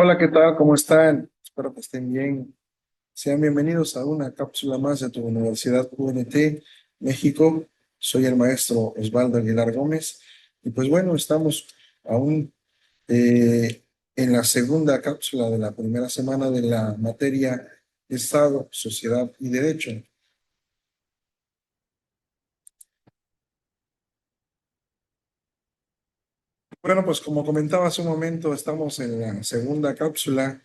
Hola, ¿qué tal? ¿Cómo están? Espero que estén bien. Sean bienvenidos a una cápsula más de tu Universidad UNT México. Soy el maestro Osvaldo Aguilar Gómez. Y pues bueno, estamos aún en la segunda cápsula de la primera semana de la materia Estado, Sociedad y Derecho. Bueno, pues como comentaba hace un momento, estamos en la segunda cápsula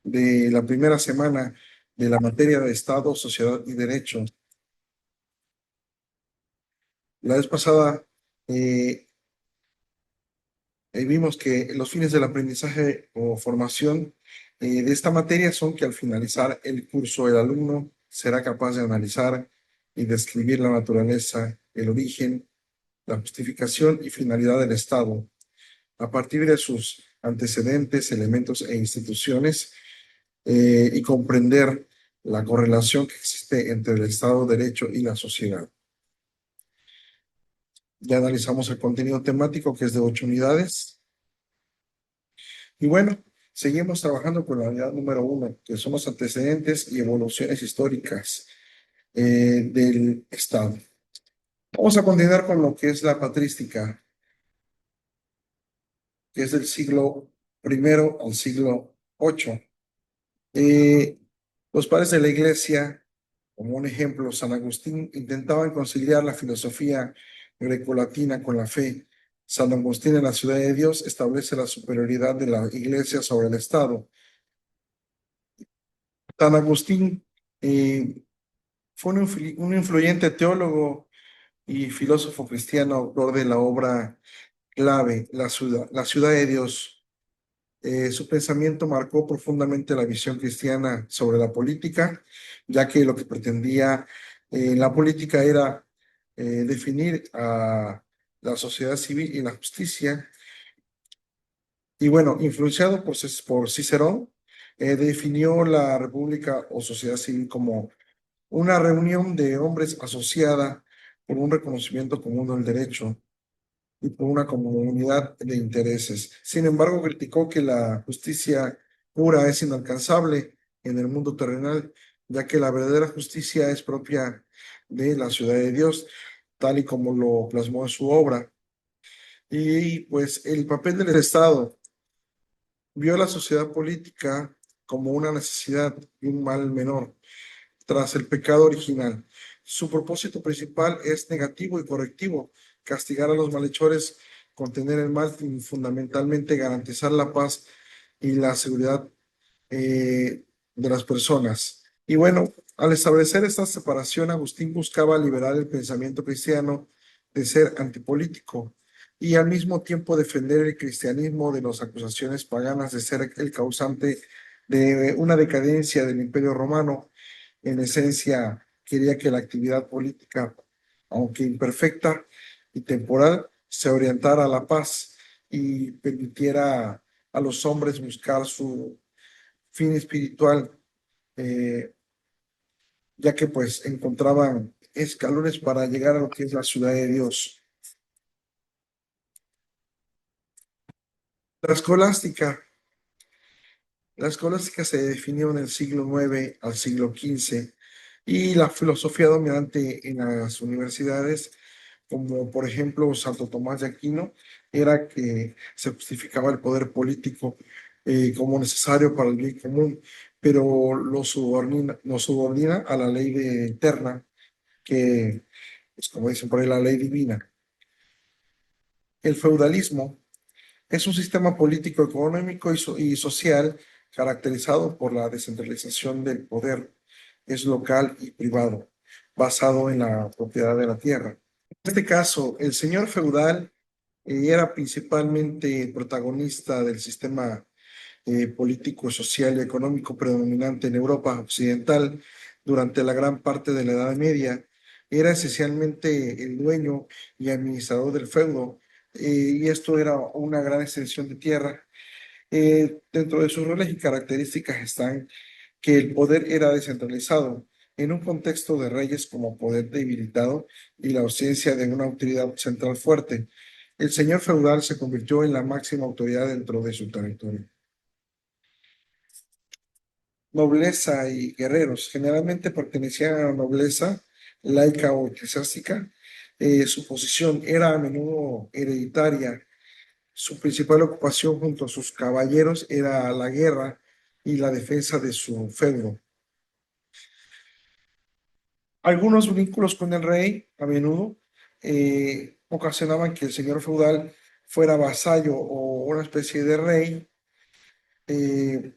de la primera semana de la materia de Estado, Sociedad y Derecho. La vez pasada eh, vimos que los fines del aprendizaje o formación de esta materia son que al finalizar el curso el alumno será capaz de analizar y describir la naturaleza, el origen, la justificación y finalidad del Estado a partir de sus antecedentes, elementos e instituciones y comprender la correlación que existe entre el Estado de Derecho y la sociedad. Ya analizamos el contenido temático que es de 8 unidades. Y bueno, seguimos trabajando con la unidad número 1, que son los antecedentes y evoluciones históricas del Estado. Vamos a continuar con lo que es la patrística, que es del siglo primero al siglo VIII. Los padres de la Iglesia, como un ejemplo, San Agustín, intentaban conciliar la filosofía grecolatina con la fe. San Agustín en la Ciudad de Dios establece la superioridad de la Iglesia sobre el Estado. San Agustín fue un influyente teólogo y filósofo cristiano, autor de la obra clave, La Ciudad de Dios. Su pensamiento marcó profundamente la visión cristiana sobre la política, ya que lo que pretendía la política era definir a la sociedad civil y la justicia. Y bueno, influenciado por Cicerón, definió la república o sociedad civil como una reunión de hombres asociada por un reconocimiento común del derecho y por una comunidad de intereses. Sin embargo, criticó que la justicia pura es inalcanzable en el mundo terrenal, ya que la verdadera justicia es propia de la ciudad de Dios, tal y como lo plasmó en su obra. Y pues el papel del Estado vio a la sociedad política como una necesidad y un mal menor tras el pecado original. Su propósito principal es negativo y correctivo, castigar a los malhechores, contener el mal y fundamentalmente garantizar la paz y la seguridad de las personas. Y bueno, al establecer esta separación, Agustín buscaba liberar el pensamiento cristiano de ser antipolítico y al mismo tiempo defender el cristianismo de las acusaciones paganas de ser el causante de una decadencia del Imperio Romano. En esencia, quería que la actividad política, aunque imperfecta y temporal, se orientara a la paz y permitiera a los hombres buscar su fin espiritual, eh, ya que pues encontraban escalones para llegar a lo que es la ciudad de Dios. La escolástica. La escolástica se definió en el siglo IX al siglo XV y la filosofía dominante en las universidades, como por ejemplo Santo Tomás de Aquino, era que se justificaba el poder político como necesario para el bien común, pero lo subordina a la ley eterna, que es como dicen por ahí, la ley divina. El feudalismo es un sistema político, económico y social caracterizado por la descentralización del poder. Es local y privado, basado en la propiedad de la tierra. En este caso, el señor feudal era principalmente protagonista del sistema político, social y económico predominante en Europa occidental durante la gran parte de la Edad Media. Era esencialmente el dueño y administrador del feudo, y esto era una gran extensión de tierra. Dentro de sus roles y características están que el poder era descentralizado en un contexto de reyes como poder debilitado y la ausencia de una autoridad central fuerte. El señor feudal se convirtió en la máxima autoridad dentro de su territorio. nobleza y guerreros. Generalmente pertenecían a la nobleza laica o eclesiástica. Su posición era a menudo hereditaria. Su principal ocupación junto a sus caballeros era la guerra y la defensa de su feudo. Algunos vínculos con el rey a menudo ocasionaban que el señor feudal fuera vasallo o una especie de rey eh,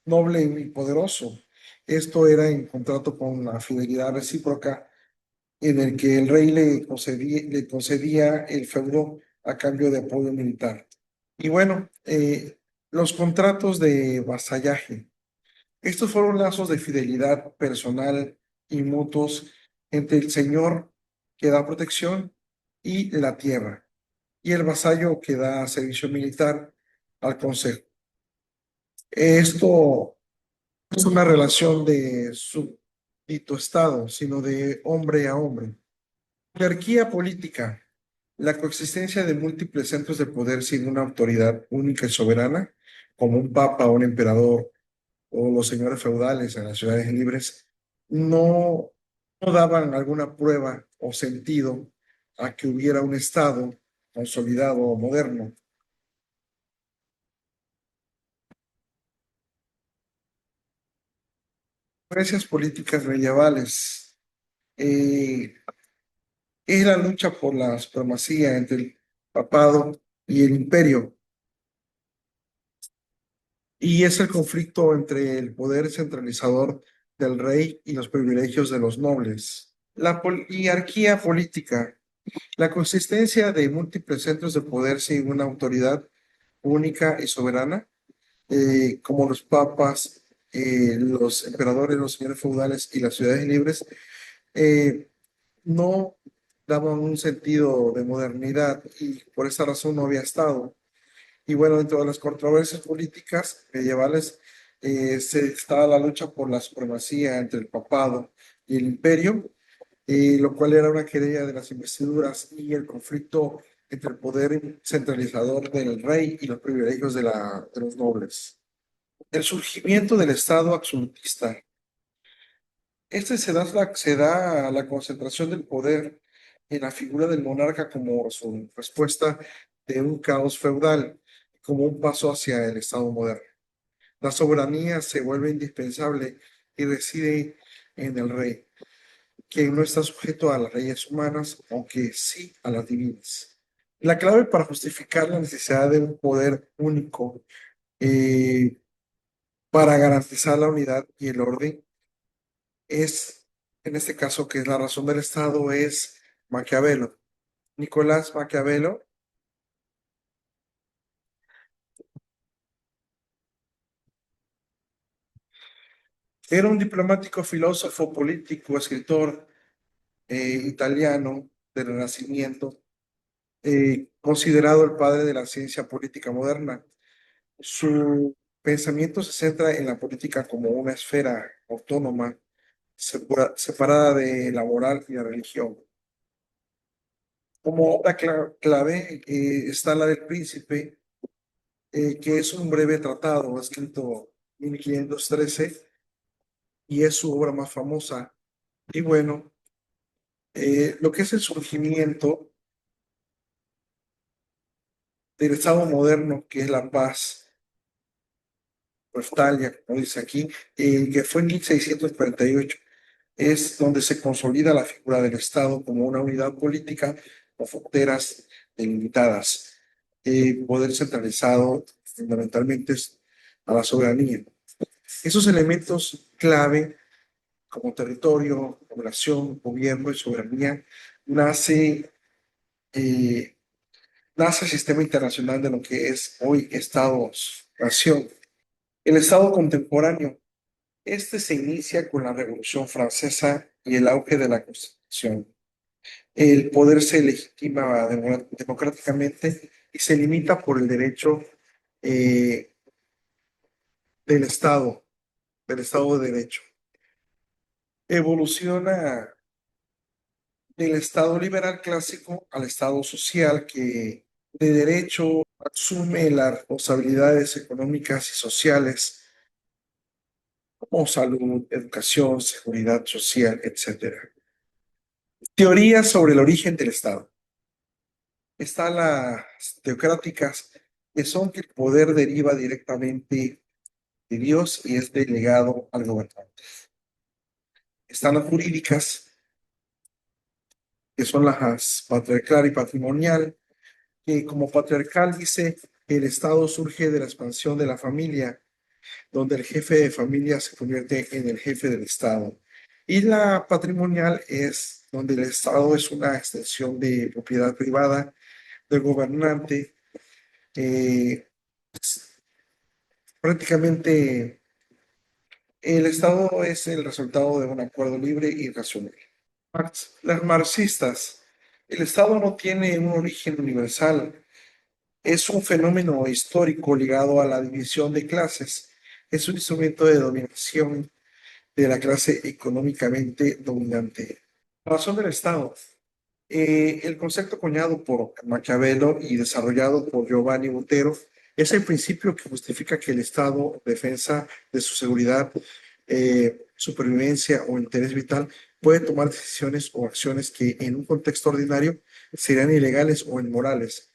noble y poderoso. Esto era en contrato con la fidelidad recíproca en el que el rey le concedía el feudo a cambio de apoyo militar. Y bueno, los contratos de vasallaje. Estos fueron lazos de fidelidad personal y mutuos entre el señor que da protección y la tierra, y el vasallo que da servicio militar al consejo. Esto es una relación de súbdito estado, sino de hombre a hombre. Jerarquía política. La coexistencia de múltiples centros de poder sin una autoridad única y soberana, como un papa o un emperador o los señores feudales en las ciudades libres, no, no daban alguna prueba o sentido a que hubiera un Estado consolidado o moderno. Diferencias políticas medievales. Eh, es la lucha por la supremacía entre el papado y el imperio, y es el conflicto entre el poder centralizador del rey y los privilegios de los nobles. La poliarquía política. La consistencia de múltiples centros de poder sin una autoridad única y soberana, como los papas, los emperadores, los señores feudales y las ciudades libres, eh, no daban un sentido de modernidad y por esa razón no había Estado. Y bueno, dentro de las controversias políticas medievales se estaba la lucha por la supremacía entre el papado y el imperio, lo cual era una querella de las investiduras y el conflicto entre el poder centralizador del rey y los privilegios de los nobles. El surgimiento del Estado absolutista. Se da a la concentración del poder en la figura del monarca como su respuesta de un caos feudal, como un paso hacia el Estado moderno. La soberanía se vuelve indispensable y reside en el rey, quien no está sujeto a las leyes humanas, aunque sí a las divinas. La clave para justificar la necesidad de un poder único eh, para garantizar la unidad y el orden es, en este caso, que es la razón del Estado, es Maquiavelo. Nicolás Maquiavelo era un diplomático, filósofo, político, escritor italiano del Renacimiento, considerado el padre de la ciencia política moderna. Su pensamiento se centra en la política como una esfera autónoma, separada de la moral y la religión. Como obra clave está la del Príncipe, que es un breve tratado escrito en 1513 y es su obra más famosa. Y bueno, lo que es el surgimiento del Estado moderno, que es la paz, Westfalia, como dice aquí, que fue en 1648, es donde se consolida la figura del Estado como una unidad política con fronteras delimitadas, poder centralizado fundamentalmente a la soberanía. Esos elementos clave como territorio, población, gobierno y soberanía nace, eh, nace el sistema internacional de lo que es hoy Estados-nación. El Estado contemporáneo. Este se inicia con la Revolución Francesa y el auge de la Constitución. El poder se legitima democráticamente y se limita por el derecho eh, del Estado, del Estado de Derecho. Evoluciona del Estado liberal clásico al Estado social que de derecho asume las responsabilidades económicas y sociales como salud, educación, seguridad social, etcétera. Teorías sobre el origen del Estado. Están las teocráticas, que son que el poder deriva directamente de Dios y es delegado al gobernante. Están las jurídicas, que son las patriarcal y patrimonial, que como patriarcal dice que el Estado surge de la expansión de la familia, donde el jefe de familia se convierte en el jefe del Estado. Y la patrimonial es donde el Estado es una extensión de propiedad privada del gobernante. eh, Prácticamente el Estado es el resultado de un acuerdo libre y racional. Las marxistas. El Estado no tiene un origen universal, es un fenómeno histórico ligado a la división de clases. Es un instrumento de dominación de la clase económicamente dominante. La razón del Estado. El concepto acuñado por Maquiavelo y desarrollado por Giovanni Botero es el principio que justifica que el Estado, en defensa de su seguridad, supervivencia o interés vital, puede tomar decisiones o acciones que en un contexto ordinario serían ilegales o inmorales.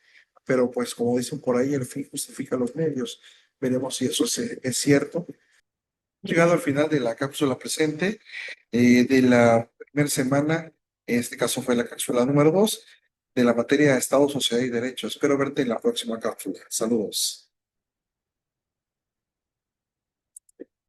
Pero pues como dicen por ahí, el fin justifica los medios. Veremos si eso es cierto. Llegado al final de la cápsula presente de la primera semana, en este caso fue la cápsula número 2 de la materia de Estado, Sociedad y Derecho. Espero verte en la próxima cápsula. Saludos.